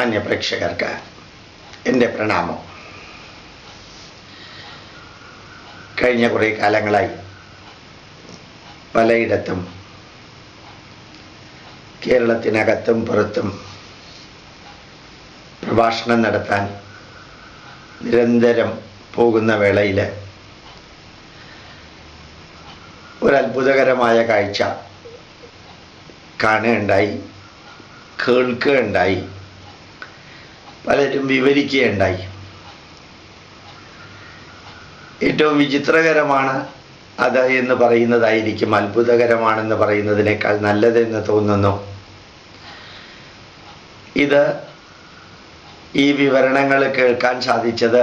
മാന്യ പ്രേക്ഷകർക്ക് എൻ്റെ പ്രണാമം. കഴിഞ്ഞ കുറേ കാലങ്ങളായി പലയിടത്തും കേരളത്തിനകത്തും പുറത്തും പ്രഭാഷണം നടത്താൻ നിരന്തരം പോകുന്ന വേളയിൽ ഒരത്ഭുതകരമായ കാഴ്ച കാണുകയുണ്ടായി, കേൾക്കുകയുണ്ടായി, പലരും വിവരിക്കുകയുണ്ടായി. ഏറ്റവും വിചിത്രകരമാണ് അത് എന്ന് പറയുന്നതായിരിക്കും അത്ഭുതകരമാണെന്ന് പറയുന്നതിനേക്കാൾ നല്ലതെന്ന് തോന്നുന്നു. ഇത് ഈ വിവരണങ്ങൾ കേൾക്കാൻ സാധിച്ചത്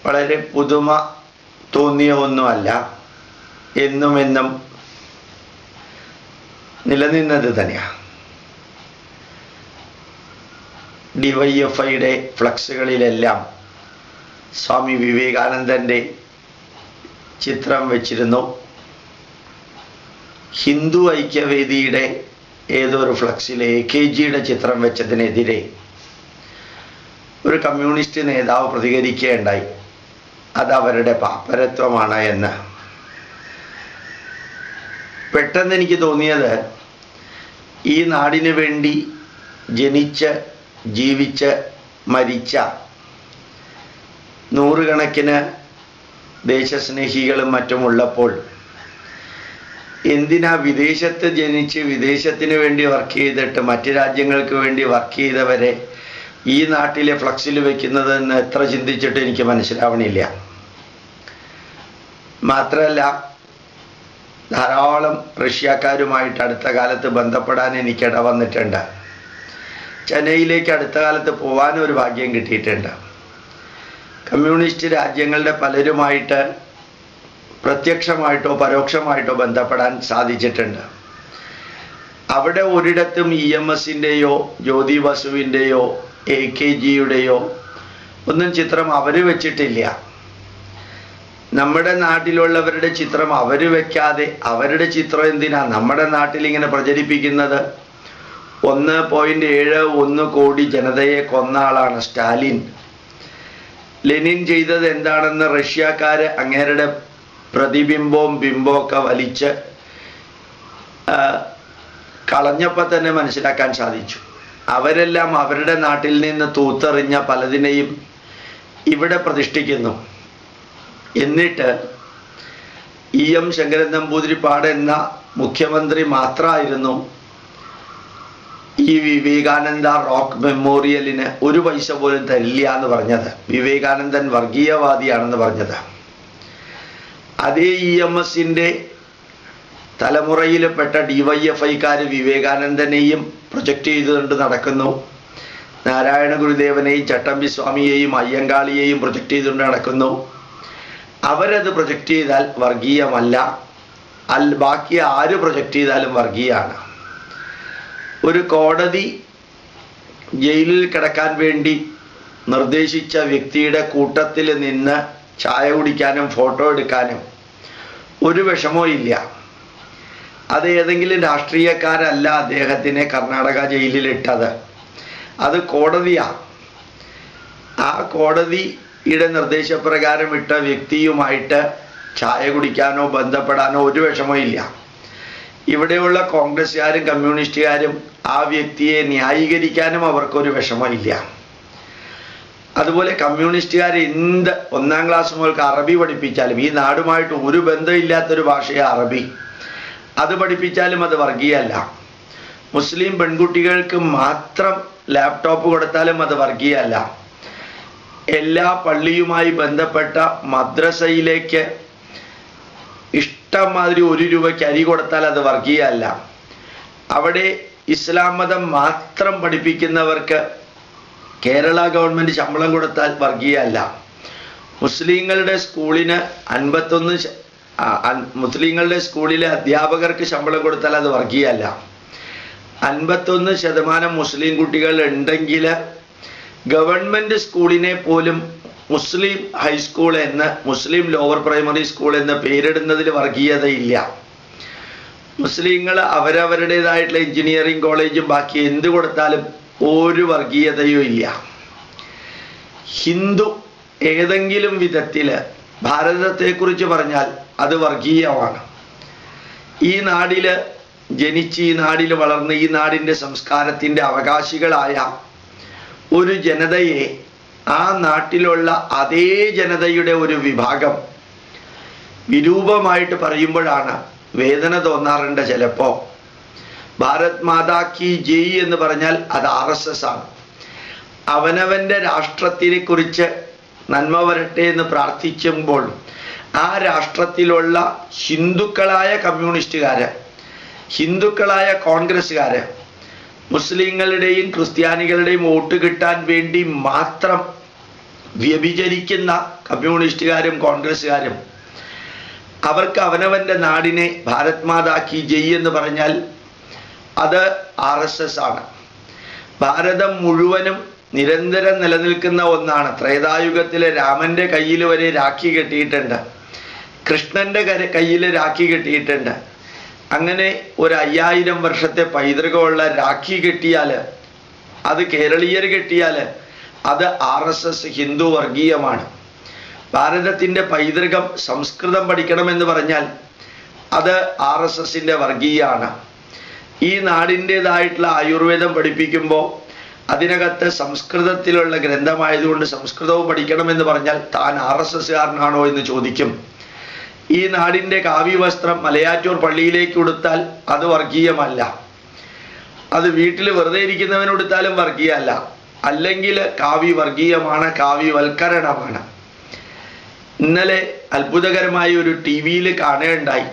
വളരെ പുതുമ തോന്നിയ ഒന്നുമല്ല, എന്നും നിലനിന്നത് തന്നെയാണ്. DYFIയുടെ ഫ്ലക്സുകളിലെല്ലാം സ്വാമി വിവേകാനന്ദൻ്റെ ചിത്രം വച്ചിരുന്നു. ഹിന്ദു ഐക്യവേദിയുടെ ഏതൊരു ഫ്ലക്സിലെ AKGയുടെ ചിത്രം വെച്ചതിനെതിരെ ഒരു കമ്മ്യൂണിസ്റ്റ് നേതാവ് പ്രതികരിക്കുകയുണ്ടായി. അത് അവരുടെ പാപ്പരത്വമാണ് എന്ന്. പെട്ടെന്ന് എനിക്ക് തോന്നിയത്, ഈ നാടിനു വേണ്ടി ജനിച്ച് ജീവിച്ച് മരിച്ച നൂറുകണക്കിന് ദേശസ്നേഹികളും മറ്റുമുള്ളപ്പോൾ എന്തിനാ വിദേശത്ത് ജനിച്ച് വിദേശത്തിന് വേണ്ടി വർക്ക് ചെയ്തിട്ട് മറ്റ് രാജ്യങ്ങൾക്ക് വേണ്ടി വർക്ക് ചെയ്തവരെ ഈ നാട്ടിലെ ഫ്ലക്സിൽ വെക്കുന്നതെന്ന് എത്ര ചിന്തിച്ചിട്ട് എനിക്ക് മനസ്സിലാവണില്ല. മാത്രമല്ല, ധാരാളം റഷ്യക്കാരുമായിട്ട് അടുത്ത കാലത്ത് ബന്ധപ്പെടാൻ എനിക്കിട വന്നിട്ടുണ്ട്. ചെന്നൈയിലേക്ക് അടുത്ത കാലത്ത് പോകാനും ഒരു ഭാഗ്യം കിട്ടിയിട്ടുണ്ട്. കമ്മ്യൂണിസ്റ്റ് രാജ്യങ്ങളുടെ പലരുമായിട്ട് പ്രത്യക്ഷമായിട്ടോ പരോക്ഷമായിട്ടോ ബന്ധപ്പെടാൻ സാധിച്ചിട്ടുണ്ട്. അവിടെ ഒരിടത്തും EMSൻ്റെയോ ജ്യോതി ബസുവിൻ്റെയോ AKGയുടെയോ ഒന്നും ചിത്രം അവർ വെച്ചിട്ടില്ല. നമ്മുടെ നാട്ടിലുള്ളവരുടെ ചിത്രം അവർ വെക്കാതെ അവരുടെ ചിത്രം എന്തിനാ നമ്മുടെ നാട്ടിൽ ഇങ്ങനെ പ്രചരിപ്പിക്കുന്നത്? 1.71 കോടി ജനതയെ കൊന്ന ആളാണ് സ്റ്റാലിൻ. ലെനിൻ ചെയ്തത് എന്താണെന്ന് റഷ്യക്കാര് അങ്ങേരുടെ പ്രതിബിംബവും ബിംബമൊക്കെ വലിച്ച് കളഞ്ഞപ്പോൾ തന്നെ മനസ്സിലാക്കാൻ സാധിച്ചു. അവരെല്ലാം അവരുടെ നാട്ടിൽ നിന്ന് തൂത്തെറിഞ്ഞ പലതിനെയും ഇവിടെ പ്രതിഷ്ഠിക്കുന്നു. എന്നിട്ട് EM ശങ്കരൻ നമ്പൂതിരിപ്പാട് എന്ന മുഖ്യമന്ത്രി മാത്രമായിരുന്നു ഈ വിവേകാനന്ദ റോക്ക് മെമ്മോറിയലിന് ഒരു പൈസ പോലും തരില്ല എന്ന് പറഞ്ഞത്. വിവേകാനന്ദൻ വർഗീയവാദിയാണെന്ന് പറഞ്ഞത്. അതേ EMSൻ്റെ തലമുറയിൽപ്പെട്ട DYFIക്കാർ വിവേകാനന്ദനെയും പ്രൊജക്റ്റ് ചെയ്തുകൊണ്ട് നടക്കുന്നു. നാരായണ ഗുരുദേവനെയും ചട്ടമ്പി സ്വാമിയെയും അയ്യങ്കാളിയെയും പ്രൊജക്റ്റ് ചെയ്തുകൊണ്ട് നടക്കുന്നു. അവരത് പ്രൊജക്റ്റ് ചെയ്താൽ വർഗീയമല്ല, ബാക്കി ആര് പ്രൊജക്റ്റ് ചെയ്താലും വർഗീയമാണ്. ഒരു കോടതി ജയിലിൽ കിടക്കാൻ വേണ്ടി നിർദ്ദേശിച്ച വ്യക്തിയുടെ കൂട്ടത്തിൽ നിന്ന് ചായ കുടിക്കാനും ഫോട്ടോ എടുക്കാനും ഒരു വിഷമവും ഇല്ല. അത് ഏതെങ്കിലും രാഷ്ട്രീയക്കാരല്ല അദ്ദേഹത്തിനെ കർണാടക ജയിലിലിട്ടത്, അത് കോടതിയാണ്. ആ കോടതിയുടെ നിർദ്ദേശപ്രകാരം ഇട്ട വ്യക്തിയുമായിട്ട് ചായ കുടിക്കാനോ ബന്ധപ്പെടാനോ ഒരു വിഷമവും ഇല്ല. ഇവിടെയുള്ള കോൺഗ്രസ്സുകാരും കമ്മ്യൂണിസ്റ്റുകാരും ആ വ്യക്തിയെ ന്യായീകരിക്കാനും അവർക്കൊരു വിഷമമില്ല. അതുപോലെ കമ്മ്യൂണിസ്റ്റുകാർ എന്ത് 1ാം ക്ലാസ് മുതൽക്ക് അറബി പഠിപ്പിച്ചാലും, ഈ നാടുമായിട്ട് ഒരു ബന്ധമില്ലാത്തൊരു ഭാഷയാണ് അറബി, അത് പഠിപ്പിച്ചാലും അത് വർഗീയമല്ല. മുസ്ലിം പെൺകുട്ടികൾക്ക് മാത്രം ലാപ്ടോപ്പ് കൊടുത്താലും അത് വർഗീയമല്ല. എല്ലാ പള്ളിയുമായി ബന്ധപ്പെട്ട മദ്രസയിലേക്ക് ഇഷ്ടംമാതിരി 1 രൂപയ്ക്ക് അരി കൊടുത്താൽ അത് വർഗീയമല്ല. അവിടെ ഇസ്ലാം മതം മാത്രം പഠിപ്പിക്കുന്നവർക്ക് കേരള ഗവൺമെൻറ് ശമ്പളം കൊടുത്താൽ വർഗീയമല്ല. മുസ്ലിങ്ങളുടെ സ്കൂളിന് 51 മുസ്ലിങ്ങളുടെ സ്കൂളിലെ അധ്യാപകർക്ക് ശമ്പളം കൊടുത്താൽ അത് വർഗീയമല്ല. 51% മുസ്ലിം കുട്ടികൾ ഉണ്ടെങ്കിൽ ഗവൺമെൻറ് സ്കൂളിനെ പോലും മുസ്ലിം ഹൈസ്കൂൾ എന്ന്, മുസ്ലിം ലോവർ പ്രൈമറി സ്കൂൾ എന്ന് പേരിടുന്നതിൽ വർഗീയതയില്ല. മുസ്ലിങ്ങൾ അവരവരുടേതായിട്ടുള്ള എഞ്ചിനീയറിംഗ് കോളേജും ബാക്കി എന്ത് കൊടുത്താലും ഒരു വർഗീയതയും ഇല്ല. ഹിന്ദു ഏതെങ്കിലും വിധത്തില് ഭാരതത്തെക്കുറിച്ച് പറഞ്ഞാൽ അത് വർഗീയമാണ്. ഈ നാടില് ജനിച്ച് ഈ നാടിൽ വളർന്ന് ഈ നാടിൻ്റെ സംസ്കാരത്തിൻ്റെ അവകാശികളായ ഒരു ജനതയെ ആ നാട്ടിലുള്ള അതേ ജനതയുടെ ഒരു വിഭാഗം വിരൂപമായിട്ട് പറയുമ്പോഴാണ് വേദന തോന്നാറുണ്ട്. ചിലപ്പോൾ ഭാരത് മാതാ കി ജയ് എന്ന് പറഞ്ഞാൽ അത് RSS ആണ്. അവനവൻ്റെ രാഷ്ട്രത്തിനെ കുറിച്ച് നന്മ വരട്ടെ എന്ന് പ്രാർത്ഥിക്കുമ്പോൾ ആ രാഷ്ട്രത്തിലുള്ള ഹിന്ദുക്കളായ കമ്മ്യൂണിസ്റ്റുകാര്, ഹിന്ദുക്കളായ കോൺഗ്രസ്സുകാര്, മുസ്ലിങ്ങളുടെയും ക്രിസ്ത്യാനികളുടെയും വോട്ട് കിട്ടാൻ വേണ്ടി മാത്രം വ്യഭിചരിക്കുന്ന കമ്മ്യൂണിസ്റ്റുകാരും കോൺഗ്രസ്സുകാരും അവർക്ക് അവനവൻ്റെ നാടിനെ ഭാരത് മാതാ കി ജയ് എന്ന് പറഞ്ഞാൽ അത് RSS ആണ്. ഭാരതം മുഴുവനും നിരന്തരം നിലനിൽക്കുന്ന ഒന്നാണ്. ത്രേതായുഗത്തിലെ രാമന്റെ കയ്യിൽ വരെ രാഖി കെട്ടിയിട്ടുണ്ട്, കൃഷ്ണന്റെ കയ്യിൽ രാഖി കെട്ടിയിട്ടുണ്ട്. അങ്ങനെ ഒരു 5000 വർഷത്തെ പൈതൃകമുള്ള രാഖി കെട്ടിയാൽ, അത് കേരളീയർ കെട്ടിയാൽ അത് RSS ഹിന്ദു വർഗീയമാണ്. ഭാരതത്തിൻ്റെ പൈതൃകം സംസ്കൃതം പഠിക്കണമെന്ന് പറഞ്ഞാൽ അത് RSSന്റെ വർഗീയമാണ്. ഈ നാടിൻ്റെതായിട്ടുള്ള ആയുർവേദം പഠിപ്പിക്കുമ്പോൾ അതിനകത്ത് സംസ്കൃതത്തിലുള്ള ഗ്രന്ഥമായതുകൊണ്ട് സംസ്കൃതവും പഠിക്കണമെന്ന് പറഞ്ഞാൽ താൻ RSSകാരനാണോ എന്ന് ചോദിക്കും. ഈ നാടിൻ്റെ കാവ്യവസ്ത്രം മലയാറ്റൂർ പള്ളിയിലേക്ക് ഉടുത്താൽ അത് വർഗീയമല്ല. അത് വീട്ടിൽ വെറുതെ ഇരിക്കുന്നവനുടുത്താലും വർഗീയമല്ല. അല്ലെങ്കിൽ കാവ്യ വർഗീയമാണ്, കാവ്യവൽക്കരണമാണ്. ഇന്നലെ അത്ഭുതകരമായ ഒരു TV-യിൽ കാണുകയുണ്ടായി.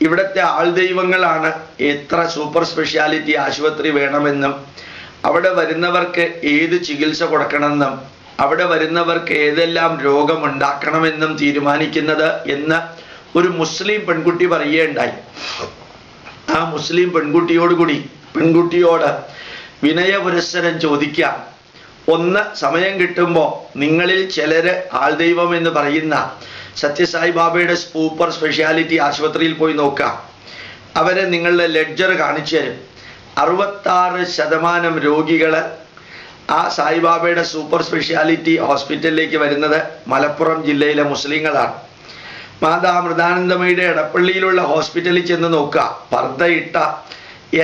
ഇവിടുത്തെ ആൾദൈവങ്ങളാണ് എത്ര സൂപ്പർ സ്പെഷ്യാലിറ്റി ആശുപത്രി വേണമെന്നും അവിടെ വരുന്നവർക്ക് ഏത് ചികിത്സ കൊടുക്കണമെന്നും അവിടെ വരുന്നവർക്ക് ഏതെല്ലാം രോഗമുണ്ടാക്കണമെന്നും തീരുമാനിക്കുന്നത് എന്ന് ഒരു മുസ്ലിം പെൺകുട്ടി പറയുകയുണ്ടായി. ആ മുസ്ലിം പെൺകുട്ടിയോട് വിനയപുരസ്സരം ചോദിക്കാം, ഒന്ന് സമയം കിട്ടുമ്പോൾ നിങ്ങളിൽ ചിലര് ആൾദൈവം എന്ന് പറയുന്ന സത്യസായി ബാബയുടെ സൂപ്പർ സ്പെഷ്യാലിറ്റി ആശുപത്രിയിൽ പോയി നോക്കാം. അവരെ നിങ്ങളുടെ ലെഡ്ജർ കാണിച്ചു തരും. 66% രോഗികൾ ആ സായിബാബയുടെ സൂപ്പർ സ്പെഷ്യാലിറ്റി ഹോസ്പിറ്റലിലേക്ക് വരുന്നത് മലപ്പുറം ജില്ലയിലെ മുസ്ലിങ്ങളാണ്. മാതാ അമൃതാനന്ദമയുടെ എടപ്പള്ളിയിലുള്ള ഹോസ്പിറ്റലിൽ ചെന്ന് നോക്കുക, പർദ്ദയിട്ട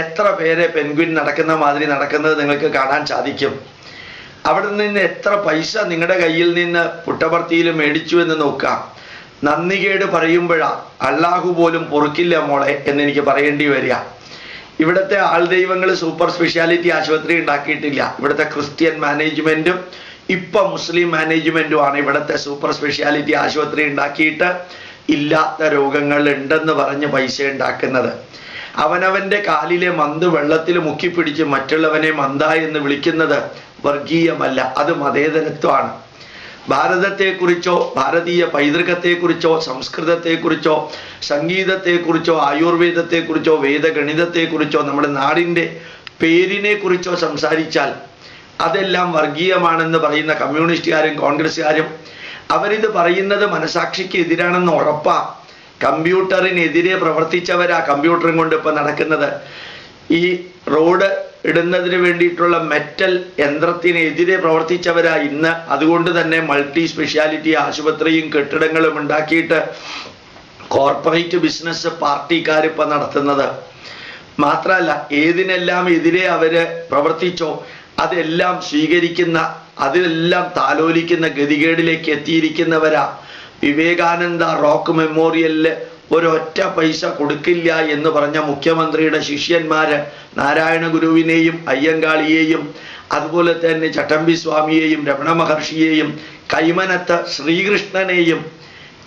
എത്ര പേരെ പെൻഗ്വിൻ നടക്കുന്ന മാതിരി നടക്കുന്നത് നിങ്ങൾക്ക് കാണാൻ സാധിക്കും. അവിടെ നിന്ന് എത്ര പൈസ നിങ്ങളുടെ കയ്യിൽ നിന്ന് പുട്ടപർത്തിയിൽ മേടിച്ചു എന്ന് നോക്കാം. നന്ദികേട് പറയുമ്പോഴാ അള്ളാഹു പോലും പൊറുക്കില്ല മോളെ എന്നെനിക്ക് പറയേണ്ടി വരിക. ഇവിടുത്തെ ആൾദൈവങ്ങൾ സൂപ്പർ സ്പെഷ്യാലിറ്റി ആശുപത്രി ഉണ്ടാക്കിയിട്ടില്ല. ഇവിടുത്തെ ക്രിസ്ത്യൻ മാനേജ്മെന്റും ഇപ്പം മുസ്ലിം മാനേജ്മെന്റുമാണ് ഇവിടുത്തെ സൂപ്പർ സ്പെഷ്യാലിറ്റി ആശുപത്രി ഉണ്ടാക്കിയിട്ട് ഇല്ലാത്ത രോഗങ്ങൾ ഉണ്ടെന്ന് പറഞ്ഞ് പൈസ ഉണ്ടാക്കുന്നത്. അവനവന്റെ കാലിലെ മന്ത് വെള്ളത്തിൽ മുക്കിപ്പിടിച്ച് മറ്റുള്ളവനെ മന്ദ എന്ന് വിളിക്കുന്നത് വർഗീയമല്ല, അത് മതേതരത്വമാണ്. ഭാരതത്തെക്കുറിച്ചോ ഭാരതീയ പൈതൃകത്തെക്കുറിച്ചോ സംസ്കൃതത്തെക്കുറിച്ചോ സംഗീതത്തെക്കുറിച്ചോ ആയുർവേദത്തെക്കുറിച്ചോ വേദഗണിതത്തെക്കുറിച്ചോ നമ്മുടെ നാടിൻ്റെ പേരിനെ കുറിച്ചോ സംസാരിച്ചാൽ അതെല്ലാം വർഗീയമാണെന്ന് പറയുന്ന കമ്മ്യൂണിസ്റ്റുകാരും കോൺഗ്രസ്സുകാരും അവരിത് പറയുന്നത് മനസാക്ഷിക്ക് എതിരാണെന്ന് ഉറപ്പാ. കമ്പ്യൂട്ടറിനെതിരെ പ്രവർത്തിച്ചവരാ കമ്പ്യൂട്ടറും കൊണ്ട് ഇപ്പം നടക്കുന്നത്. ഈ റോഡ് ഇടുന്നതിന് വേണ്ടിയിട്ടുള്ള മെറ്റൽ യന്ത്രത്തിനെതിരെ പ്രവർത്തിച്ചവരാ ഇന്ന്. അതുകൊണ്ട് തന്നെ മൾട്ടി സ്പെഷ്യാലിറ്റി ആശുപത്രിയും കെട്ടിടങ്ങളും ഉണ്ടാക്കിയിട്ട് കോർപ്പറേറ്റ് ബിസിനസ് പാർട്ടിക്കാരിപ്പം നടത്തുന്നത്. മാത്രമല്ല, ഏതിനെല്ലാം എതിരെ അവര് പ്രവർത്തിച്ചോ അതെല്ലാം സ്വീകരിക്കുന്ന, അതെല്ലാം താലോലിക്കുന്ന ഗതികേടിലേക്ക് എത്തിയിരിക്കുന്നവരാ. വിവേകാനന്ദ റോക്ക് മെമ്മോറിയലില് ഒരൊറ്റ പൈസ കൊടുക്കില്ല എന്ന് പറഞ്ഞ മുഖ്യമന്ത്രിയുടെ ശിഷ്യന്മാര് നാരായണ ഗുരുവിനെയും അയ്യങ്കാളിയെയും അതുപോലെ തന്നെ ചട്ടമ്പി സ്വാമിയെയും രമണ മഹർഷിയെയും കൈമനത്ത് ശ്രീകൃഷ്ണനെയും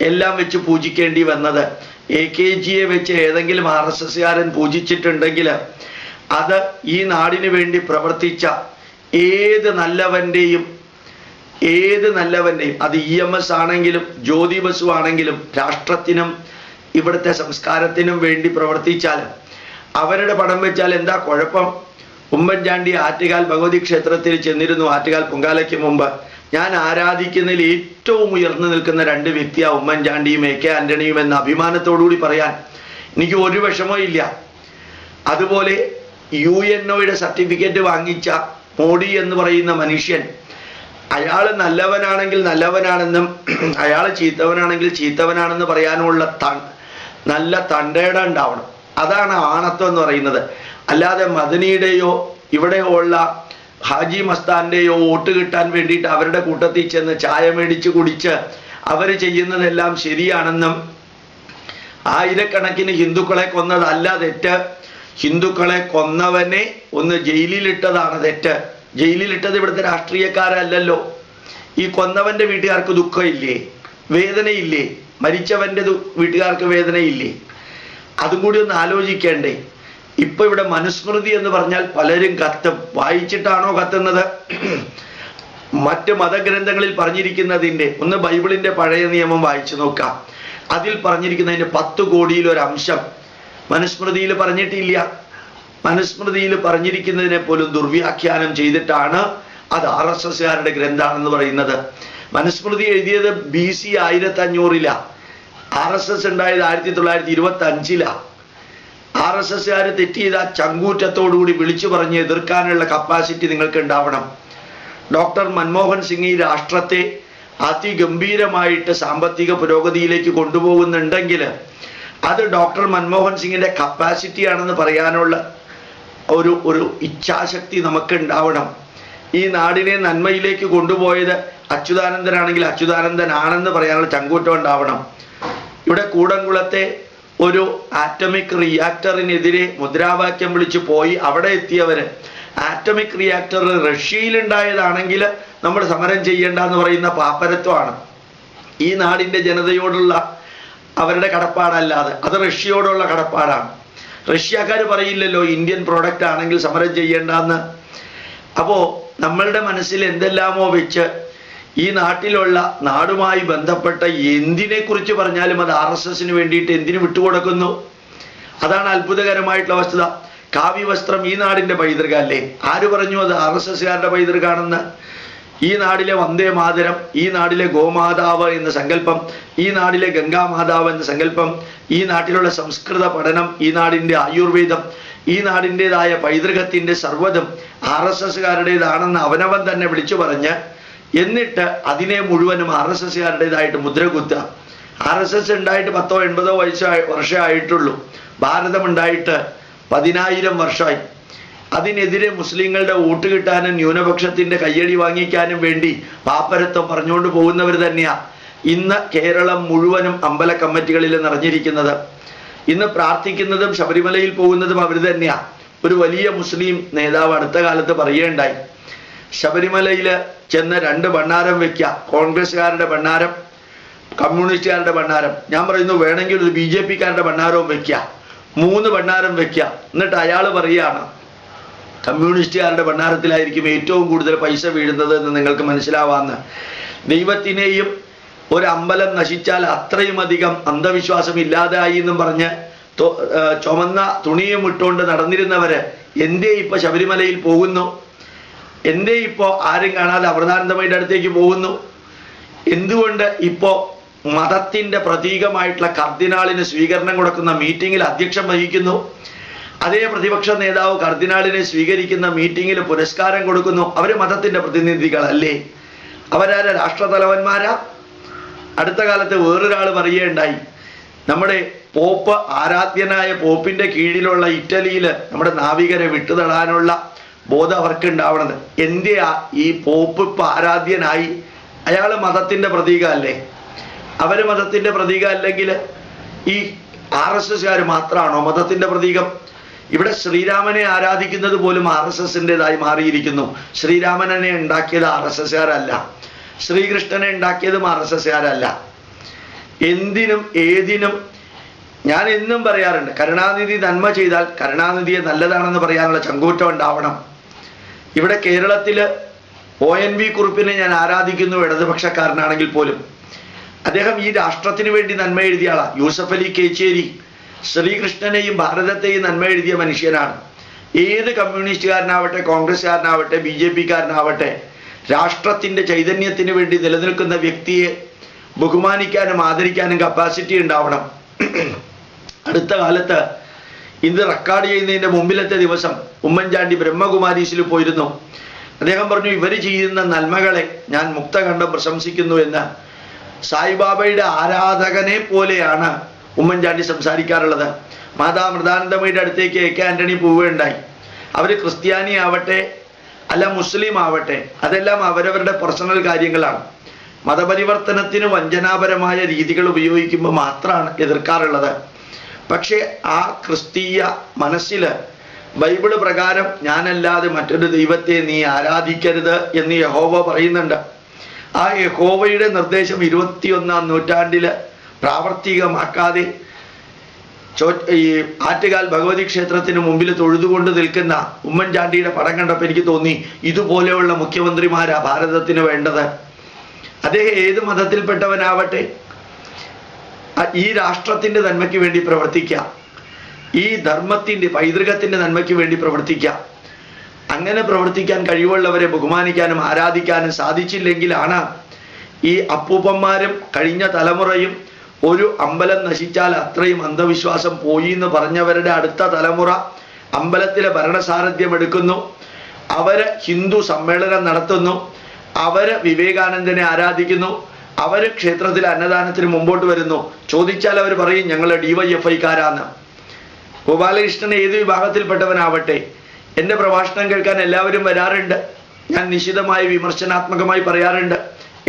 എല്ലാം വെച്ച് പൂജിക്കേണ്ടി വന്നത്. AKGയെ വെച്ച് ഏതെങ്കിലും RSSകാരൻ പൂജിച്ചിട്ടുണ്ടെങ്കിൽ അത് ഈ നാടിന് വേണ്ടി പ്രവർത്തിച്ച ഏത് നല്ലവൻ്റെയും അത് EMS ആണെങ്കിലും ജ്യോതി ബസു ആണെങ്കിലും രാഷ്ട്രത്തിനും ഇവിടുത്തെ സംസ്കാരത്തിനും വേണ്ടി പ്രവർത്തിച്ചാൽ അവരുടെ പടം വെച്ചാൽ എന്താ കുഴപ്പം? ഉമ്മൻചാണ്ടി ആറ്റുകാൽ ഭഗവതി ക്ഷേത്രത്തിൽ ചെന്നിരുന്നു. ആറ്റുകാൽ പൊങ്കാലയ്ക്ക് മുമ്പ് ഞാൻ ആരാധിക്കുന്നതിൽ ഏറ്റവും ഉയർന്നു നിൽക്കുന്ന 2 വ്യക്തിയാ ഉമ്മൻചാണ്ടിയും AK ആന്റണിയും എന്ന അഭിമാനത്തോടുകൂടി പറയാൻ എനിക്ക് ഒരു വിഷമവും ഇല്ല. അതുപോലെ UNOയുടെ സർട്ടിഫിക്കറ്റ് വാങ്ങിച്ച മോഡി എന്ന് പറയുന്ന മനുഷ്യൻ, അയാൾ നല്ലവനാണെങ്കിൽ നല്ലവനാണെന്നും അയാൾ ചീത്തവനാണെങ്കിൽ ചീത്തവനാണെന്ന് പറയാനുള്ള നല്ല തൻ്റെട ഉണ്ടാവണം. അതാണ് ആണത്വം എന്ന് പറയുന്നത്. അല്ലാതെ മദനിയുടെയോ ഇവിടെയോ ഉള്ള ഹാജി മസ്താന്റെയോ വോട്ട് കിട്ടാൻ വേണ്ടിയിട്ട് അവരുടെ കൂട്ടത്തിൽ ചെന്ന് ചായ മേടിച്ച് കുടിച്ച് അവർ ചെയ്യുന്നതെല്ലാം ശരിയാണെന്നും ആയിരക്കണക്കിന് ഹിന്ദുക്കളെ കൊന്നതല്ല തെറ്റ്, ഹിന്ദുക്കളെ കൊന്നവനെ ഒന്ന് ജയിലിലിട്ടതാണ് തെറ്റ്. ജയിലിലിട്ടത് ഇവിടുത്തെ രാഷ്ട്രീയക്കാരല്ലല്ലോ. ഈ കൊന്നവന്റെ വീട്ടുകാർക്ക് ദുഃഖമില്ലേ, വേദനയില്ലേ? മരിച്ചവന്റെ വീട്ടുകാർക്ക് വേദനയില്ലേ? അതും കൂടി ഒന്ന് ആലോചിക്കേണ്ടേ? ഇപ്പൊ ഇവിടെ മനുസ്മൃതി എന്ന് പറഞ്ഞാൽ പലരും കത്തും. വായിച്ചിട്ടാണോ കത്തുന്നത്? മറ്റ് മതഗ്രന്ഥങ്ങളിൽ പറഞ്ഞിരിക്കുന്നതിൻ്റെ ഒന്ന് ബൈബിളിന്റെ പഴയ നിയമം വായിച്ചു നോക്കാം. അതിൽ പറഞ്ഞിരിക്കുന്നതിന്റെ 10 കോടിയിൽ ഒരു അംശം മനുസ്മൃതിയിൽ പറഞ്ഞിട്ടില്ല. മനുസ്മൃതിയിൽ പറഞ്ഞിരിക്കുന്നതിനെ പോലും ദുർവ്യാഖ്യാനം ചെയ്തിട്ടാണ് അത് RSSകാരുടെ ഗ്രന്ഥാണെന്ന് പറയുന്നത്. മനുസ്മൃതി എഴുതിയത് BC 1500 RSS ഉണ്ടായത് 1925 RSSകാർ തെറ്റ് ചെയ്ത ചങ്കൂറ്റത്തോടുകൂടി വിളിച്ചു പറഞ്ഞ് എതിർക്കാനുള്ള കപ്പാസിറ്റി നിങ്ങൾക്ക് ഉണ്ടാവണം. ഡോക്ടർ മൻമോഹൻ സിംഗ് ഈ രാഷ്ട്രത്തെ അതിഗംഭീരമായിട്ട് സാമ്പത്തിക പുരോഗതിയിലേക്ക് കൊണ്ടുപോകുന്നുണ്ടെങ്കിൽ അത് ഡോക്ടർ മൻമോഹൻ സിംഗിന്റെ കപ്പാസിറ്റി ആണെന്ന് പറയാനുള്ള ഒരു ഇച്ഛാശക്തി നമുക്ക് ഉണ്ടാവണം. ഈ നാടിനെ നന്മയിലേക്ക് കൊണ്ടുപോയത് അച്യുതാനന്ദനാണെങ്കിൽ അച്യുതാനന്ദനാണെന്ന് പറയാനുള്ള ചങ്കൂറ്റം ഉണ്ടാവണം. ഇവിടെ കൂടംകുളത്തെ ഒരു ആറ്റമിക് റിയാക്ടറിനെതിരെ മുദ്രാവാക്യം വിളിച്ചു പോയി അവിടെ എത്തിയവര് ആറ്റമിക് റിയാക്ടർ റഷ്യയിലുണ്ടായതാണെങ്കിൽ നമ്മൾ സമരം ചെയ്യേണ്ട എന്ന് പറയുന്ന പാപ്പരത്വമാണ്. ഈ നാടിന്റെ ജനതയോടുള്ള അവരുടെ കടപ്പാടല്ലാതെ അത് റഷ്യയോടുള്ള കടപ്പാടാണ്. റഷ്യക്കാർ പറയില്ലല്ലോ ഇന്ത്യൻ പ്രോഡക്റ്റ് ആണെങ്കിൽ സമരം ചെയ്യേണ്ടെന്ന്. അപ്പോ നമ്മളുടെ മനസ്സിൽ എന്തെല്ലാമോ വെച്ച് ഈ നാട്ടിലുള്ള നാടുമായി ബന്ധപ്പെട്ട എന്തിനെ കുറിച്ച് പറഞ്ഞാലും അത് RSSന് വേണ്ടിയിട്ട് എന്തിനു വിട്ടുകൊടുക്കുന്നു? അതാണ് അത്ഭുതകരമായിട്ടുള്ള വസ്തുത. കാവ്യവസ്ത്രം ഈ നാടിന്റെ പൈതൃകല്ലേ? ആര് പറഞ്ഞു അത് RSSകാരുടെ പൈതൃകാണെന്ന്? ഈ നാടിലെ വന്ദേ മാതരം, ഈ നാടിലെ ഗോമാതാവ് എന്ന സങ്കല്പം, ഈ നാടിലെ ഗംഗാമാതാവ് എന്ന സങ്കല്പം, ഈ നാട്ടിലുള്ള സംസ്കൃത പഠനം, ഈ നാടിന്റെ ആയുർവേദം, ഈ നാടിൻ്റെതായ പൈതൃകത്തിന്റെ സർവ്വതും RSSകാരുടേതാണെന്ന് അവനവൻ തന്നെ വിളിച്ചു പറഞ്ഞ് എന്നിട്ട് അതിനെ മുഴുവനും RSSകാരുടേതായിട്ട് മുദ്രകുത്തുക. RSS ഉണ്ടായിട്ട് 10-80 വർഷമായിട്ടുള്ളൂ. ഭാരതം ഉണ്ടായിട്ട് 10,000 വർഷമായി. അതിനെതിരെ മുസ്ലിങ്ങളുടെ വോട്ട് കിട്ടാനും ന്യൂനപക്ഷത്തിന്റെ കയ്യടി വാങ്ങിക്കാനും വേണ്ടി പാപ്പരത്വം പറഞ്ഞുകൊണ്ട് പോകുന്നവർ തന്നെയാ ഇന്ന് കേരളം മുഴുവനും അമ്പല കമ്മിറ്റികളിൽ നിറഞ്ഞിരിക്കുന്നത്. ഇന്ന് പ്രാർത്ഥിക്കുന്നതും ശബരിമലയിൽ പോകുന്നതും അവർ തന്നെയാ. ഒരു വലിയ മുസ്ലിം നേതാവ് അടുത്ത കാലത്ത് പറയുകയുണ്ടായി, ശബരിമലയിൽ ചെന്ന് 2 ഭണ്ണാരം വെക്കുക, കോൺഗ്രസ്സുകാരുടെ ഭണ്ണാരം, കമ്മ്യൂണിസ്റ്റുകാരുടെ ഭണ്ണാരം. ഞാൻ പറയുന്നു വേണമെങ്കിൽ ഒരു BJPക്കാരുടെ ഭണ്ണാരവും വെക്കുക, 3 ഭണ്ണാരം വെക്കുക. എന്നിട്ട് അയാൾ പറയുകയാണ് കമ്മ്യൂണിസ്റ്റുകാരുടെ ഭണ്ണാരത്തിലായിരിക്കും ഏറ്റവും കൂടുതൽ പൈസ വീഴുന്നത് എന്ന് നിങ്ങൾക്ക് മനസ്സിലാവാന്ന്. ദൈവത്തിനെയും ഒരു അമ്പലം നശിച്ചാൽ അത്രയും അധികം അന്ധവിശ്വാസം ഇല്ലാതായി എന്നും പറഞ്ഞ് ചുമന്ന തുണിയും ഇട്ടുകൊണ്ട് നടന്നിരുന്നവര് എന്തേ ഇപ്പൊ ശബരിമലയിൽ പോകുന്നു? എന്തേ ഇപ്പോ ആരും കാണാതെ അമൃതാനന്ദമയുടെ അടുത്തേക്ക് പോകുന്നു? എന്തുകൊണ്ട് ഇപ്പോ മതത്തിന്റെ പ്രതീകമായിട്ടുള്ള കർദിനാളിന് സ്വീകരണം കൊടുക്കുന്ന മീറ്റിങ്ങിൽ അധ്യക്ഷം വഹിക്കുന്നു? അതേ പ്രതിപക്ഷ നേതാവ് കർദിനാളിനെ സ്വീകരിക്കുന്ന മീറ്റിങ്ങിൽ പുരസ്കാരം കൊടുക്കുന്നു. അവര് മതത്തിന്റെ പ്രതിനിധികളല്ലേ? അവരാരെ രാഷ്ട്രതലവന്മാരാ? അടുത്ത കാലത്ത് വേറൊരാൾ പറയുകയുണ്ടായി, നമ്മുടെ പോപ്പ്, ആരാധ്യനായ പോപ്പിന്റെ കീഴിലുള്ള ഇറ്റലിയിൽ നമ്മുടെ നാവികരെ വിട്ടുതടാനുള്ള ബോധം അവർക്ക് ഉണ്ടാവണത്. എന്തിയാ ഈ പോപ്പ് ഇപ്പൊ ആരാധ്യനായി? അയാൾ മതത്തിന്റെ പ്രതീകമല്ലേ? അവര് മതത്തിന്റെ പ്രതീകം അല്ലെങ്കിൽ ഈ RSSകാർ മാത്രമാണോ മതത്തിന്റെ പ്രതീകം? ഇവിടെ ശ്രീരാമനെ ആരാധിക്കുന്നത് പോലും RSSൻ്റെതായി മാറിയിരിക്കുന്നു. ശ്രീരാമനെ ഉണ്ടാക്കിയത് RSSകാരല്ല, ശ്രീകൃഷ്ണനെ ഉണ്ടാക്കിയതും RSSകാരല്ല. എന്തിനും ഏതിനും ഞാൻ എന്നും പറയാറുണ്ട്, കരുണാനിധി നന്മ ചെയ്താൽ കരുണാനിധിയെ നല്ലതാണെന്ന് പറയാനുള്ള ചങ്കൂറ്റം ഉണ്ടാവണം. ഇവിടെ കേരളത്തില് ONV കുറുപ്പിനെ ഞാൻ ആരാധിക്കുന്നു, ഇടതുപക്ഷക്കാരനാണെങ്കിൽ പോലും. അദ്ദേഹം ഈ രാഷ്ട്രത്തിന് വേണ്ടി നന്മ എഴുതിയ ആളാണ്. യൂസഫ് അലി കേച്ചേരി ശ്രീകൃഷ്ണനെയും ഭാരതത്തെയും നന്മ എഴുതിയ മനുഷ്യനാണ്. ഏത് കമ്മ്യൂണിസ്റ്റുകാരനാവട്ടെ, കോൺഗ്രസ്സുകാരനാവട്ടെ, BJPക്കാരനാവട്ടെ, രാഷ്ട്രത്തിന്റെ ചൈതന്യത്തിന് വേണ്ടി നിലനിൽക്കുന്ന വ്യക്തിയെ ബഹുമാനിക്കാനും ആദരിക്കാനും കപ്പാസിറ്റി ഉണ്ടാവണം. അടുത്ത കാലത്ത് ഇത് റെക്കോർഡ് ചെയ്യുന്നതിൻ്റെ മുമ്പിലത്തെ ദിവസം ഉമ്മൻചാണ്ടി ബ്രഹ്മകുമാരീസിൽ പോയിരുന്നു. അദ്ദേഹം പറഞ്ഞു, ഇവർ ചെയ്യുന്ന നന്മകളെ ഞാൻ മുക്തകണ്ഠം പ്രശംസിക്കുന്നു എന്ന്. സായിബാബയുടെ ആരാധകനെ പോലെയാണ് ഉമ്മൻചാണ്ടി സംസാരിക്കാറുള്ളത്. മാതാ മൃദാനന്ദമയുടെ അടുത്തേക്ക് AK ആന്റണി പോവുകയുണ്ടായി. അവർ ക്രിസ്ത്യാനി ആവട്ടെ അല്ല മുസ്ലിം ആവട്ടെ, അതെല്ലാം അവരവരുടെ പേഴ്സണൽ കാര്യങ്ങളാണ്. മതപരിവർത്തനത്തിന് വഞ്ചനാപരമായ രീതികൾ ഉപയോഗിക്കുമ്പോൾ മാത്രമാണ് എതിർക്കാറുള്ളത്. പക്ഷേ ആ ക്രിസ്തീയ മനസ്സിൽ ബൈബിള് പ്രകാരം ഞാനല്ലാതെ മറ്റൊരു ദൈവത്തെ നീ ആരാധിക്കരുത് എന്ന് യഹോവ പറയുന്നുണ്ട്. ആ യഹോവയുടെ നിർദ്ദേശം 21-ാം നൂറ്റാണ്ടിൽ പ്രാവർത്തികമാക്കാതെ ഈ ആറ്റുകാൽ ഭഗവതി ക്ഷേത്രത്തിന് മുമ്പിൽ തൊഴുതുകൊണ്ട് നിൽക്കുന്ന ഉമ്മൻചാണ്ടിയുടെ പടം കണ്ടപ്പോൾ എനിക്ക് തോന്നി, ഇതുപോലെയുള്ള മുഖ്യമന്ത്രിമാരാ ഭാരതത്തിന് വേണ്ടത്. അദ്ദേഹം ഏത് മതത്തിൽപ്പെട്ടവനാവട്ടെ, ഈ രാഷ്ട്രത്തിൻ്റെ നന്മയ്ക്ക് വേണ്ടി പ്രവർത്തിക്കുക, ഈ ധർമ്മത്തിൻ്റെ പൈതൃകത്തിൻ്റെ നന്മയ്ക്ക് വേണ്ടി പ്രവർത്തിക്കുക. അങ്ങനെ പ്രവർത്തിക്കാൻ കഴിവുള്ളവരെ ബഹുമാനിക്കാനും ആരാധിക്കാനും സാധിച്ചില്ലെങ്കിലാണ് ഈ അപ്പൂപ്പന്മാരും കഴിഞ്ഞ തലമുറയും ഒരു അമ്പലം നശിച്ചാൽ അത്രയും അന്ധവിശ്വാസം പോയി എന്ന് പറഞ്ഞവരുടെ അടുത്ത തലമുറ അമ്പലത്തിലെ ഭരണസാരഥ്യം എടുക്കുന്നു, അവര് ഹിന്ദു സമ്മേളനം നടത്തുന്നു, അവര് വിവേകാനന്ദനെ ആരാധിക്കുന്നു, അവര് ക്ഷേത്രത്തിലെ അന്നദാനത്തിന് മുമ്പോട്ട് വരുന്നു. ചോദിച്ചാൽ അവർ പറയും ഞങ്ങൾ DYFIക്കാരാന്ന്. ഗോപാലകൃഷ്ണൻ ഏത് വിഭാഗത്തിൽപ്പെട്ടവനാവട്ടെ, എൻ്റെ പ്രഭാഷണം കേൾക്കാൻ എല്ലാവരും വരാറുണ്ട്. ഞാൻ നിശിതമായി വിമർശനാത്മകമായി പറയാറുണ്ട്,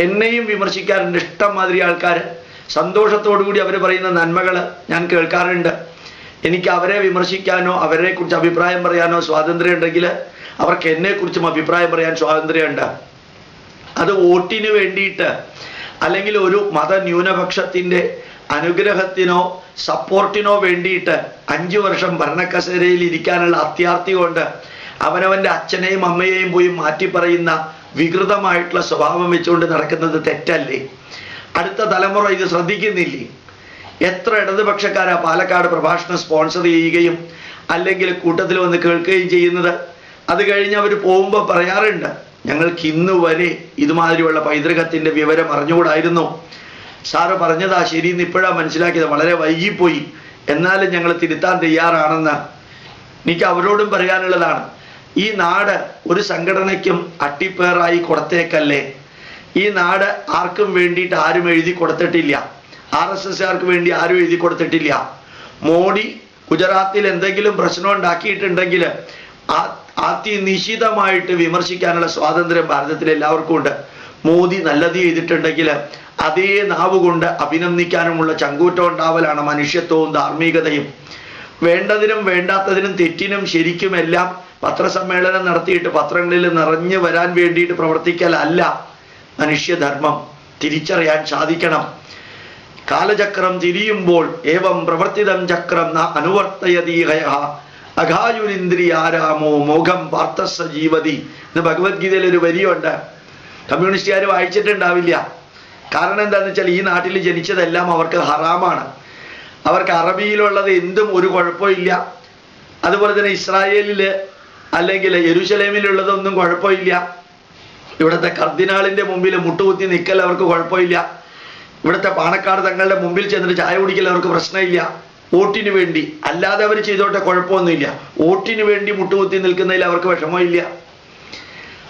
എന്നെയും വിമർശിക്കാറുണ്ട് ഇഷ്ടംമാതിരി ആൾക്കാർ. സന്തോഷത്തോടുകൂടി അവർ പറയുന്ന നന്മകൾ ഞാൻ കേൾക്കാറുണ്ട്. എനിക്ക് അവരെ വിമർശിക്കാനോ അവരെ കുറിച്ച് അഭിപ്രായം പറയാനോ സ്വാതന്ത്ര്യം ഉണ്ടെങ്കിൽ അവർക്ക് എന്നെക്കുറിച്ചും അഭിപ്രായം പറയാൻ സ്വാതന്ത്ര്യമുണ്ട്. അത് വോട്ടിന് വേണ്ടിയിട്ട് അല്ലെങ്കിൽ ഒരു മതന്യൂനപക്ഷത്തിൻ്റെ അനുഗ്രഹത്തിനോ സപ്പോർട്ടിനോ വേണ്ടിയിട്ട് 5 വർഷം ഭരണക്കസേരയിൽ ഇരിക്കാനുള്ള അത്യാർത്തി കൊണ്ട് അവനവൻ്റെ അച്ഛനെയും അമ്മയെയും പോയി മാറ്റി പറയുന്ന വികൃതമായിട്ടുള്ള സ്വഭാവം വെച്ചുകൊണ്ട് നടക്കുന്നത് തെറ്റല്ലേ? അടുത്ത തലമുറ ഇത് ശ്രദ്ധിക്കുന്നില്ലേ? എത്ര ഇടതുപക്ഷക്കാരാ പാലക്കാട് പ്രഭാഷണം സ്പോൺസർ ചെയ്യുകയും അല്ലെങ്കിൽ കൂട്ടത്തിൽ വന്ന് കേൾക്കുകയും ചെയ്യുന്നത്. അത് കഴിഞ്ഞ് അവർ പോകുമ്പോൾ പറയാറുണ്ട്, ഞങ്ങൾക്ക് ഇന്ന് വരെ ഇതുമാതിരിയുള്ള പൈതൃകത്തിൻ്റെ വിവരം അറിഞ്ഞുകൂടായിരുന്നു. സാറ് പറഞ്ഞതാ ശരിയെന്ന് ഇപ്പോഴാണ് മനസ്സിലാക്കിയത്, വളരെ വൈകിപ്പോയി, എന്നാലും ഞങ്ങൾ തിരുത്താൻ തയ്യാറാണെന്ന്. എനിക്ക് അവരോടും പറയാനുള്ളതാണ്, ഈ നാട് ഒരു സംഘടനയ്ക്കും അട്ടിപ്പേറായി കൊടുത്തേക്കല്ലേ. ഈ നാട് ആർക്കും വേണ്ടിയിട്ട് ആരും എഴുതി കൊടുത്തിട്ടില്ല. RSSകാർക്ക് വേണ്ടി ആരും എഴുതി കൊടുത്തിട്ടില്ല. മോഡി ഗുജറാത്തിൽ എന്തെങ്കിലും പ്രശ്നം ഉണ്ടാക്കിയിട്ടുണ്ടെങ്കിൽ നിശിതമായിട്ട് വിമർശിക്കാനുള്ള സ്വാതന്ത്ര്യം ഭാരതത്തിൽ എല്ലാവർക്കും ഉണ്ട്. മോദി നല്ലത് ചെയ്തിട്ടുണ്ടെങ്കിൽ അതേ നാവ് കൊണ്ട് അഭിനന്ദിക്കാനുമുള്ള ചങ്കൂറ്റം ഉണ്ടാവലാണ് മനുഷ്യത്വവും ധാർമ്മികതയും. വേണ്ടതിനും വേണ്ടാത്തതിനും തെറ്റിനും ശരിക്കുമെല്ലാം പത്രസമ്മേളനം നടത്തിയിട്ട് പത്രങ്ങളിൽ നിറഞ്ഞു വരാൻ വേണ്ടിയിട്ട് പ്രവർത്തിക്കലല്ല മനുഷ്യധർമ്മം. തിരിച്ചറിയാൻ സാധിക്കണം. കാലചക്രം തിരിയുമ്പോൾ ഏവം പ്രവർത്തിതം ചക്രം ന അനുവർത്തയതീഹയ അഘായുരിന്ദ്രിയാരാമോ മോഘം പാർത്ഥസ ജീവതി എന്ന് ഭഗവത്ഗീതയിൽ ഒരു വരിയുണ്ട്. കമ്മ്യൂണിസ്റ്റുകാർ വായിച്ചിട്ടുണ്ടാവില്ല. കാരണം എന്താണെന്ന് വെച്ചാൽ ഈ നാട്ടിൽ ജനിച്ചതെല്ലാം അവർക്ക് ഹറാമാണ്. അവർക്ക് അറബിയിലുള്ളത് എന്തും ഒരു കുഴപ്പമില്ല. അതുപോലെ തന്നെ ഇസ്രായേലിൽ അല്ലെങ്കിൽ യെരുശലേമിലുള്ളതൊന്നും കുഴപ്പമില്ല. ഇവിടുത്തെ കർദിനാളിൻ്റെ മുമ്പിൽ മുട്ടുകുത്തി നിൽക്കൽ അവർക്ക് കുഴപ്പമില്ല. ഇവിടുത്തെ പാണക്കാട് തങ്ങളുടെ മുമ്പിൽ ചെന്നിട്ട് ചായ കുടിക്കൽ അവർക്ക് പ്രശ്നമില്ല. വോട്ടിന് വേണ്ടി അല്ലാതെ അവർ ചെയ്തോട്ടെ, കുഴപ്പമൊന്നുമില്ല. വോട്ടിന് വേണ്ടി മുട്ടുകുത്തി നിൽക്കുന്നതിൽ അവർക്ക് വിഷമമില്ല.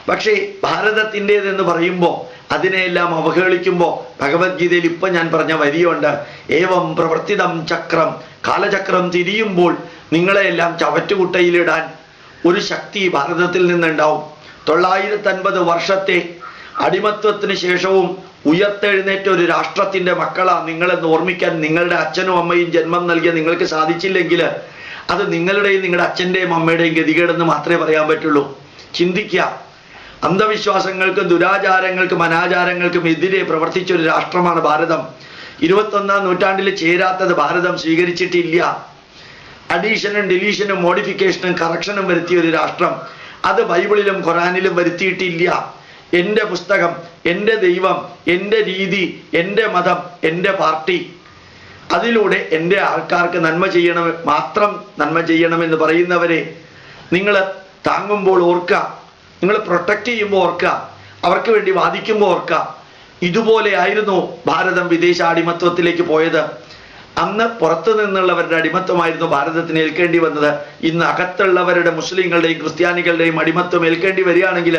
പക്ഷേ ഭാരതത്തിൻ്റെതെന്ന് പറയുമ്പോൾ അതിനെയെല്ലാം അവഹേളിക്കുമ്പോൾ ഭഗവത്ഗീതയിൽ ഇപ്പം ഞാൻ പറഞ്ഞ വരിയുണ്ട്, ഏവം പ്രവർത്തിതം ചക്രം, കാലചക്രം തിരിയുമ്പോൾ നിങ്ങളെയെല്ലാം ചവറ്റുകുട്ടയിലിടാൻ ഒരു ശക്തി ഭാരതത്തിൽ നിന്നുണ്ടാവും. 950 വർഷത്തെ അടിമത്വത്തിന് ശേഷവും ഉയർത്തെഴുന്നേറ്റ ഒരു രാഷ്ട്രത്തിൻ്റെ മക്കളാ നിങ്ങളെന്ന് ഓർമ്മിക്കാൻ നിങ്ങളുടെ അച്ഛനും അമ്മയും ജന്മം നൽകിയ നിങ്ങൾക്ക് സാധിച്ചില്ലെങ്കിൽ അത് നിങ്ങളുടെയും നിങ്ങളുടെ അച്ഛൻ്റെയും അമ്മയുടെയും ഗതികേടെന്ന് മാത്രമേ പറയാൻ പറ്റുള്ളൂ. ചിന്തിക്കുക. അന്ധവിശ്വാസങ്ങൾക്കും ദുരാചാരങ്ങൾക്കും അനാചാരങ്ങൾക്കും എതിരെ പ്രവർത്തിച്ചൊരു രാഷ്ട്രമാണ് ഭാരതം. 21-ാം നൂറ്റാണ്ടിൽ ചേരാത്തത് ഭാരതം സ്വീകരിച്ചിട്ടില്ല. അഡീഷനും ഡിലീഷനും മോഡിഫിക്കേഷനും കറക്ഷനും വരുത്തിയ ഒരു രാഷ്ട്രം. അത് ബൈബിളിലും ഖുറാനിലും വരുത്തിയിട്ടില്ല. എൻ്റെ പുസ്തകം, എൻ്റെ ദൈവം, എൻ്റെ രീതി, എൻ്റെ മതം, എൻ്റെ പാർട്ടി, അതിലൂടെ എൻ്റെ ആൾക്കാർക്ക് നന്മ ചെയ്യണം, മാത്രം നന്മ ചെയ്യണമെന്ന് പറയുന്നവരെ നിങ്ങൾ താങ്ങുമ്പോൾ ഓർക്കുക, നിങ്ങൾ പ്രൊട്ടക്റ്റ് ചെയ്യുമ്പോൾ ഓർക്കുക, അവർക്ക് വേണ്ടി വാദിക്കുമ്പോൾ ഓർക്കുക. ഇതുപോലെ ആയിരുന്നു ഭാരതം വിദേശ അടിമത്വത്തിലേക്ക് പോയത്. അന്ന് പുറത്തു നിന്നുള്ളവരുടെ അടിമത്വമായിരുന്നു ഭാരതത്തിന് ഏൽക്കേണ്ടി വന്നത്. ഇന്ന് അകത്തുള്ളവരുടെ മുസ്ലിങ്ങളുടെയും ക്രിസ്ത്യാനികളുടെയും അടിമത്വം ഏൽക്കേണ്ടി വരികയാണെങ്കിൽ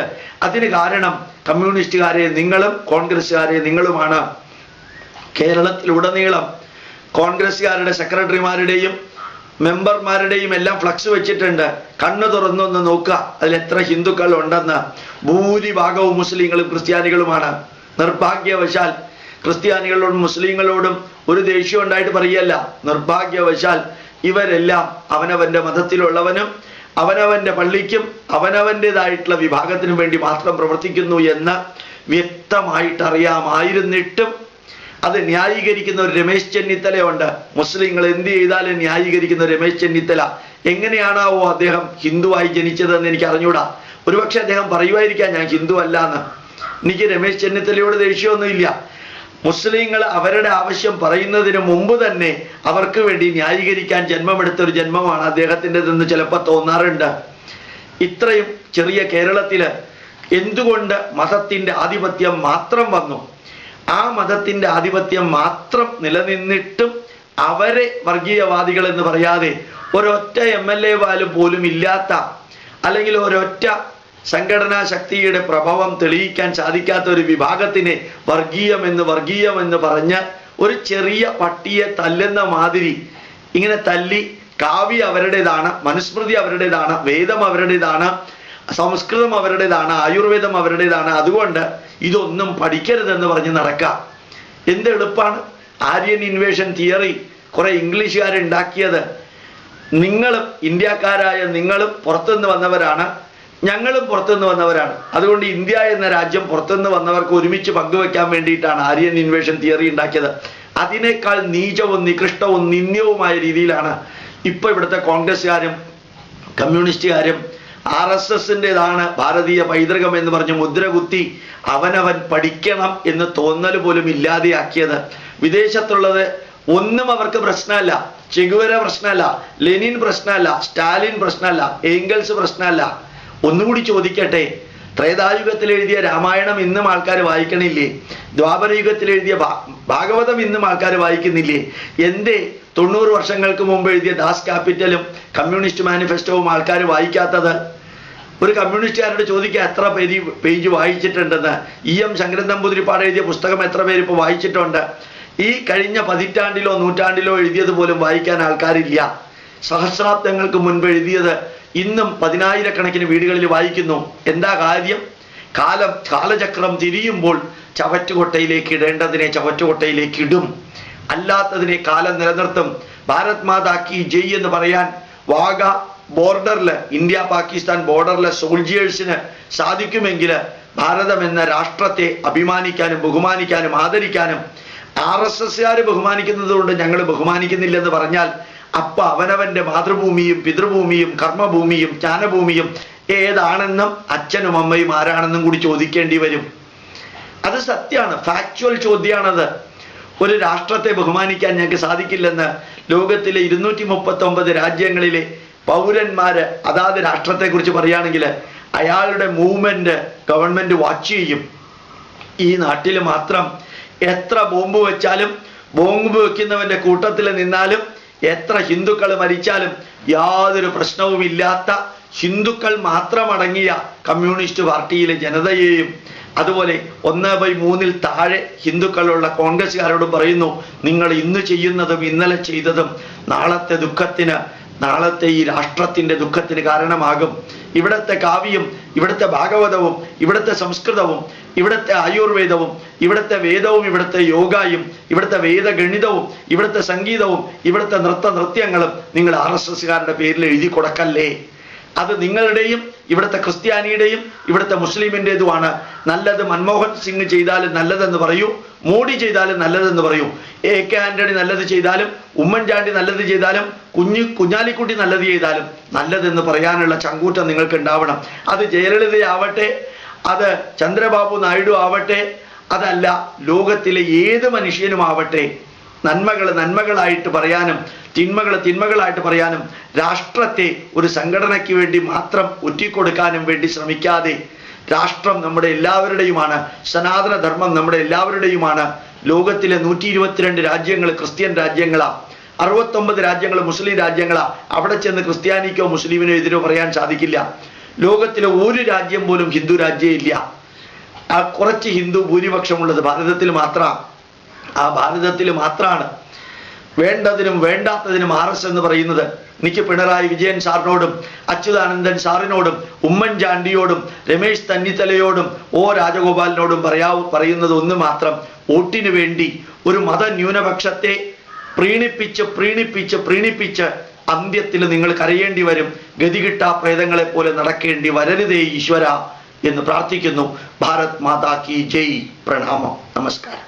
അതിന് കാരണം കമ്മ്യൂണിസ്റ്റുകാരെ നിങ്ങളും കോൺഗ്രസ്സുകാരെ നിങ്ങളുമാണ്. കേരളത്തിലുടനീളം കോൺഗ്രസ്സുകാരുടെ സെക്രട്ടറിമാരുടെയും മെമ്പർമാരുടെയും എല്ലാം ഫ്ലക്സ് വെച്ചിട്ടുണ്ട്. കണ്ണു തുറന്നൊന്ന് നോക്കുക, അതിൽ എത്ര ഹിന്ദുക്കൾ ഉണ്ടെന്ന്. ഭൂരിഭാഗവും മുസ്ലിങ്ങളും ക്രിസ്ത്യാനികളുമാണ്. നിർഭാഗ്യവശാൽ ക്രിസ്ത്യാനികളോടും മുസ്ലിങ്ങളോടും ഒരു ദേഷ്യം ഉണ്ടായിട്ട് പറയല്ല. നിർഭാഗ്യവശാൽ ഇവരെല്ലാം അവനവന്റെ മതത്തിലുള്ളവനും അവനവന്റെ പള്ളിക്കും അവനവൻ്റെതായിട്ടുള്ള വിഭാഗത്തിനും വേണ്ടി മാത്രം പ്രവർത്തിക്കുന്നു എന്ന് വ്യക്തമായിട്ടറിയാമായിരുന്നിട്ടും അത് ന്യായീകരിക്കുന്ന ഒരു രമേശ് ചെന്നിത്തലയുണ്ട്. മുസ്ലിങ്ങൾ എന്ത് ചെയ്താലും ന്യായീകരിക്കുന്ന രമേശ് ചെന്നിത്തല. എങ്ങനെയാണാവോ അദ്ദേഹം ഹിന്ദുവായി ജനിച്ചതെന്ന് എനിക്ക് അറിഞ്ഞൂടാ. ഒരുപക്ഷെ അദ്ദേഹം പറയുമായിരിക്കാം ഞാൻ ഹിന്ദു അല്ല എന്ന്. എനിക്ക് രമേശ് ചെന്നിത്തലയോട് ദേഷ്യമൊന്നുമില്ല. മുസ്ലിങ്ങൾ അവരുടെ ആവശ്യം പറയുന്നതിന് മുമ്പ് തന്നെ അവർക്ക് വേണ്ടി ന്യായീകരിക്കാൻ ജന്മമെടുത്തൊരു ജന്മമാണ് അദ്ദേഹത്തിൻ്റെതെന്ന് ചിലപ്പോൾ തോന്നാറുണ്ട്. ഇത്രയും ചെറിയ കേരളത്തില് എന്തുകൊണ്ട് മതത്തിൻ്റെ ആധിപത്യം മാത്രം വന്നു? ആ മതത്തിൻ്റെ ആധിപത്യം മാത്രം നിലനിന്നിട്ടും അവരെ വർഗീയവാദികൾ എന്ന് പറയാതെ ഒരൊറ്റ MLA പോലും ഇല്ലാത്ത, അല്ലെങ്കിൽ ഒരൊറ്റ സംഘടനാ ശക്തിയുടെ പ്രഭാവം തെളിയിക്കാൻ സാധിക്കാത്ത ഒരു വിഭാഗത്തിനെ വർഗീയമെന്ന് പറഞ്ഞ് ഒരു ചെറിയ പട്ടിയെ തല്ലുന്ന മാതിരി ഇങ്ങനെ തല്ലി, കാവ്യ അവരുടേതാണ്, മനുസ്മൃതി അവരുടേതാണ്, വേദം അവരുടേതാണ്, സംസ്കൃതം അവരുടേതാണ്, ആയുർവേദം അവരുടേതാണ്, അതുകൊണ്ട് ഇതൊന്നും പഠിക്കരുതെന്ന് പറഞ്ഞ് നടക്കാം. എന്ത് എളുപ്പമാണ്. ആര്യൻ ഇൻവേഷൻ തിയറി കുറെ ഇംഗ്ലീഷുകാരുണ്ടാക്കിയത്. നിങ്ങളും ഇന്ത്യക്കാരായ നിങ്ങളും പുറത്തുനിന്ന് വന്നവരാണ്, ഞങ്ങളും പുറത്തുനിന്ന് വന്നവരാണ്. അതുകൊണ്ട് ഇന്ത്യ എന്ന രാജ്യം പുറത്തുനിന്ന് വന്നവർക്ക് ഒരുമിച്ച് പങ്കുവെക്കാൻ വേണ്ടിയിട്ടാണ് ആര്യൻ ഇൻവേഷൻ തിയറി ഉണ്ടാക്കിയത്. അതിനേക്കാൾ നീചവും നികൃഷ്ടവും നിന്ദ്യവുമായ രീതിയിലാണ് ഇപ്പൊ ഇവിടുത്തെ കോൺഗ്രസ്സുകാരും കമ്മ്യൂണിസ്റ്റുകാരും RSSൻ്റെതാണ് ഭാരതീയ പൈതൃകം എന്ന് പറഞ്ഞ് മുദ്ര കുത്തി അവനവൻ പഠിക്കണം എന്ന് തോന്നൽ പോലും ഇല്ലാതെയാക്കിയത്. വിദേശത്തുള്ളത് ഒന്നും അവർക്ക് പ്രശ്നമല്ല. ചെഗുവേര പ്രശ്നമല്ല, ലെനിൻ പ്രശ്നമല്ല, സ്റ്റാലിൻ പ്രശ്നമല്ല, ഏംഗൽസ് പ്രശ്നമല്ല. ഒന്നുകൂടി ചോദിക്കട്ടെ, ത്രേതായുഗത്തിൽ എഴുതിയ രാമായണം ഇന്നും ആൾക്കാർ വായിക്കണില്ലേ? ദ്വാപരയുഗത്തിൽ എഴുതിയ ഭാഗവതം ഇന്നും ആൾക്കാർ വായിക്കുന്നില്ലേ? എന്തേ 90 വർഷങ്ങൾക്ക് മുമ്പ് എഴുതിയ ദാസ് ക്യാപിറ്റലും കമ്മ്യൂണിസ്റ്റ് മാനിഫെസ്റ്റോവും ആൾക്കാർ വായിക്കാത്തത്? ഒരു കമ്മ്യൂണിസ്റ്റുകാരോട് ചോദിക്കുക എത്ര പേജ് വായിച്ചിട്ടുണ്ടെന്ന്. EM ശങ്കരൻ നമ്പൂതിരിപ്പാട് എഴുതിയ പുസ്തകം എത്ര പേര് ഇപ്പോൾ വായിച്ചിട്ടുണ്ട്? ഈ കഴിഞ്ഞ പതിറ്റാണ്ടിലോ നൂറ്റാണ്ടിലോ എഴുതിയത് പോലും വായിക്കാൻ ആൾക്കാരില്ല. സഹസ്രാബ്ദങ്ങൾക്ക് മുൻപ് എഴുതിയത് ഇന്നും 10,000-കണക്കിന് വീടുകളിൽ വായിക്കുന്നു. എന്താ കാര്യം? കാലചക്രം തിരിയുമ്പോൾ ചവറ്റുകൊട്ടയിലേക്ക് ഇടേണ്ടതിനെ ചവറ്റുകൊട്ടയിലേക്ക് ഇടും, അല്ലാത്തതിനെ കാലം നിലനിർത്തും. ഭാരത് മാതാ കി ജയ് എന്ന് പറയാൻ വാഗ ബോർഡറില്, ഇന്ത്യ പാകിസ്ഥാൻ ബോർഡറിലെ സോൾജിയേഴ്സിന് സാധിക്കുമെങ്കിൽ ഭാരതം എന്ന രാഷ്ട്രത്തെ അഭിമാനിക്കാനും ബഹുമാനിക്കാനും ആദരിക്കാനും RSSകാര് ബഹുമാനിക്കുന്നത് കൊണ്ട് ഞങ്ങൾ ബഹുമാനിക്കുന്നില്ലെന്ന് പറഞ്ഞാൽ അപ്പൊ അവനവന്റെ മാതൃഭൂമിയും പിതൃഭൂമിയും കർമ്മഭൂമിയും ജ്ഞാനഭൂമിയും ഏതാണെന്നും അച്ഛനും അമ്മയും ആരാണെന്നും കൂടി ചോദിക്കേണ്ടി വരും. അത് സത്യമാണ്, ഫാക്ച്വൽ ചോദ്യമാണത്. ഒരു രാഷ്ട്രത്തെ ബഹുമാനിക്കാൻ ഞങ്ങൾക്ക് സാധിക്കില്ലെന്ന് ലോകത്തിലെ 239 രാജ്യങ്ങളിലെ പൗരന്മാര് അതാത് രാഷ്ട്രത്തെക്കുറിച്ച് പറയുകയാണെങ്കിൽ അയാളുടെ മൂവ്മെന്റ് ഗവൺമെന്റ് വാച്ച് ചെയ്യും. ഈ നാട്ടിൽ മാത്രം എത്ര ബോംബ് വെച്ചാലും, ബോംബ് വെക്കുന്നവന്റെ കൂട്ടത്തിൽ നിന്നാലും, എത്ര ഹിന്ദുക്കൾ മരിച്ചാലും യാതൊരു പ്രശ്നവുമില്ലാത്ത ഹിന്ദുക്കൾ മാത്രമടങ്ങിയ കമ്മ്യൂണിസ്റ്റ് പാർട്ടിയിലെ ജനതയെയും, അതുപോലെ 1/3 താഴെ ഹിന്ദുക്കളുള്ള കോൺഗ്രസ്സുകാരോട് പറയുന്നു, നിങ്ങൾ ഇന്ന് ചെയ്യുന്നതും ഇന്നലെ ചെയ്തതും നാളത്തെ ദുഃഖത്തിന്, നാളത്തെ ഈ രാഷ്ട്രത്തിന്റെ ദുഃഖത്തിന് കാരണമാകും. ഇവിടുത്തെ കാവ്യം, ഇവിടുത്തെ ഭാഗവതവും, ഇവിടുത്തെ സംസ്കൃതവും, ഇവിടുത്തെ ആയുർവേദവും, ഇവിടുത്തെ വേദവും, ഇവിടുത്തെ യോഗയും, ഇവിടുത്തെ വേദഗണിതവും, ഇവിടുത്തെ സംഗീതവും, ഇവിടുത്തെ നൃത്യങ്ങളും നിങ്ങൾ RSSകാരുടെ പേരിൽ എഴുതി കൊടുക്കല്ലേ. അത് നിങ്ങളുടെയും ഇവിടുത്തെ ക്രിസ്ത്യാനിയുടെയും ഇവിടുത്തെ മുസ്ലിമിൻ്റെതുമാണ്. നല്ലത് മൻമോഹൻ സിംഗ് ചെയ്താലും നല്ലതെന്ന് പറയൂ, മോഡി ചെയ്താലും നല്ലതെന്ന് പറയൂ, AK ആന്റണി നല്ലത് ചെയ്താലും, ഉമ്മൻചാണ്ടി നല്ലത് ചെയ്താലും, കുഞ്ഞാലിക്കുട്ടി നല്ലത് ചെയ്താലും നല്ലതെന്ന് പറയാനുള്ള ചങ്കൂറ്റം നിങ്ങൾക്ക് ഉണ്ടാവണം. അത് ജയലളിതയാവട്ടെ, അത് ചന്ദ്രബാബു നായിഡു ആവട്ടെ, അതല്ല ലോകത്തിലെ ഏത് മനുഷ്യനുമാവട്ടെ, നന്മകൾ നന്മകളായിട്ട് പറയാനും തിന്മകൾ തിന്മകളായിട്ട് പറയാനും രാഷ്ട്രത്തെ ഒരു സംഘടനയ്ക്ക് വേണ്ടി മാത്രം ഒറ്റിക്കൊടുക്കാനും വേണ്ടി ശ്രമിക്കാതെ, രാഷ്ട്രം നമ്മുടെ എല്ലാവരുടെയുമാണ്, സനാതന ധർമ്മം നമ്മുടെ എല്ലാവരുടെയുമാണ്, ലോകത്തിലെ 122 രാജ്യങ്ങൾ ക്രിസ്ത്യൻ രാജ്യങ്ങളാ, 69 രാജ്യങ്ങൾ മുസ്ലിം രാജ്യങ്ങളാ. അവിടെ ചെന്ന് ക്രിസ്ത്യാനിക്കോ മുസ്ലിമിനോ എതിരോ പറയാൻ സാധിക്കില്ല. ലോകത്തിലെ ഒരു രാജ്യം പോലും ഹിന്ദു രാജ്യം ഇല്ല. ആ കുറച്ച് ഹിന്ദു ഭൂരിപക്ഷമുള്ളത് ഭാരതത്തിൽ മാത്രമാണ്. ആ ഭാരതത്തിൽ മാത്രമാണ് വേണ്ടതിനും വേണ്ടാത്തതിനും RS എന്ന് പറയുന്നത്. എനിക്ക് പിണറായി വിജയൻ സാറിനോടും അച്യുതാനന്ദൻ സാറിനോടും ഉമ്മൻചാണ്ടിയോടും രമേശ് ചെന്നിത്തലയോടും രാജഗോപാലിനോടും പറയുന്നത് ഒന്ന് മാത്രം: വോട്ടിന് വേണ്ടി ഒരു മതന്യൂനപക്ഷത്തെ പ്രീണിപ്പിച്ച് അന്ത്യത്തിൽ നിങ്ങൾ കരയേണ്ടി വരും. ഗതികിട്ടാ പ്രേതങ്ങളെ പോലെ നടക്കേണ്ടി വരരുതേ ഈശ്വര എന്ന് പ്രാർത്ഥിക്കുന്നു. ഭാരത് മാതാ കി ജയ്. പ്രണാമം. നമസ്കാരം.